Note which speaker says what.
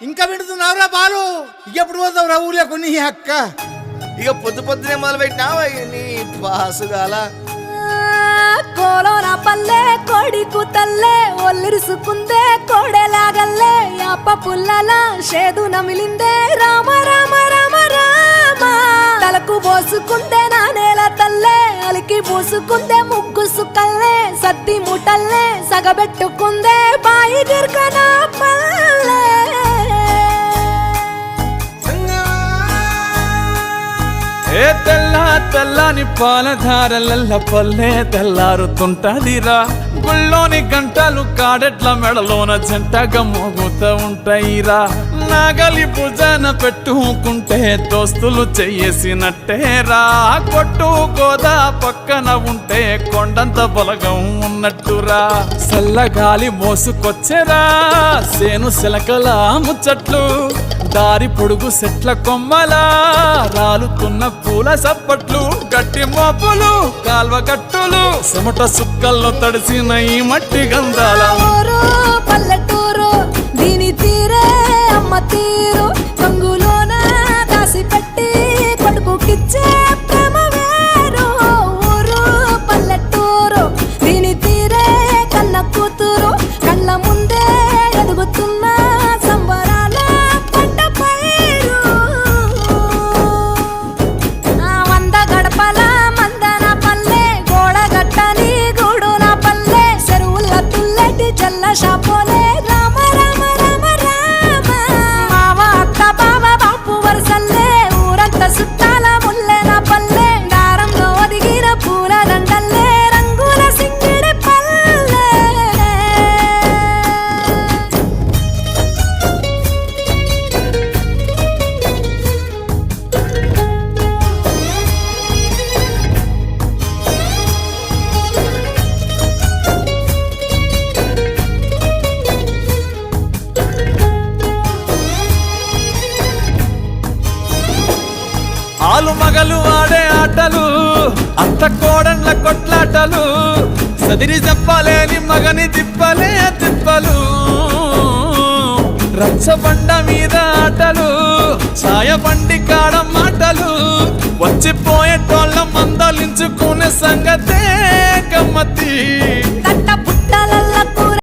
Speaker 1: ఇంకా వింటున్నావురా బాలు? ఎప్పుడు పోతావు రా ఊళ్ళో కొన్ని అక్క?
Speaker 2: ఇక పొద్దు పొద్దునే మొదలు పెట్టినావా నీ పాసుగాల?
Speaker 3: కోలోన పల్లె కోడి కూతల్లే ఒల్లిరుసుకుందే కోడెలాగల్లే యాప పుల్లల షేదు నమిలిందే రామ రామ రామ రామ తలకు పోసుకుందే నా నేల తల్లే అలికి పూసుకుందే ముగ్గు సుక్కల్లే సత్తి ముటల్లే సగబెట్టుకుందే బాయి గిర్కన పల్లె
Speaker 4: ఏ తెల్ల తెల్లని పాలధారలల్ల పల్లె తెల్లారుతుంటదిరా గుళ్ళోని గంటలు కాడెట్ల మెడలోన జంటగా మోగుతూ ఉంటాయిరా నాగలి భుజాన పెట్టుకుంటే దోస్తులు చెయ్యేసినట్టేరా కొట్టు గోదా పక్కన ఉంటే కొండంత బలగం ఉన్నట్టురా చల్లగాలి మోసుకొచ్చెరా సేను శిలకల ముచ్చట్లు దారి పొడుగు సెట్ల కొమ్మలా రాలుతున్న పూల సప్పట్లు గట్టి మోపులు కాల్వ గట్టులు చెమట సుక్కల్లో తడిసిన ఈ మట్టి గంధాల
Speaker 3: పల్లెటూరు దీని తీరే అమ్మ తీరు కంగులోన దాసి పెట్టి కొడుకుకిచ్చే ప్రేమ వేరు ఊరు పల్లెటూరు దీని తీరే కన్న కూతురు కళ్ళ ముందే ఎదుగుతున్న సంబరాల పంట పైరు వంద గడపల మందన పల్లె గోడగట్టని గూడున పల్లె చెరువుల తుల్లటి జల్ల షాపోలే రామ రామ రామ రామ మావ అత్త బావ బాపు వరసల్లే ఊరంత సుట్టాల ముల్లెన పల్లె దారంలో ఒదిగిన పూల దండల్లే రంగుల సింగిడి పల్లె
Speaker 4: ఆలు మగలు ఆడే ఆటలు అంత కోడన్ల కొట్లాటలు సదిరి చెప్పలేని మగని తిప్పలే తిప్పలు రచ్చబండ మీద ఆటలు ఛాయబండి కాడ మాటలు వచ్చిపోయేటోళ్ళ మందలించుకునే సంగతే గమ్మతి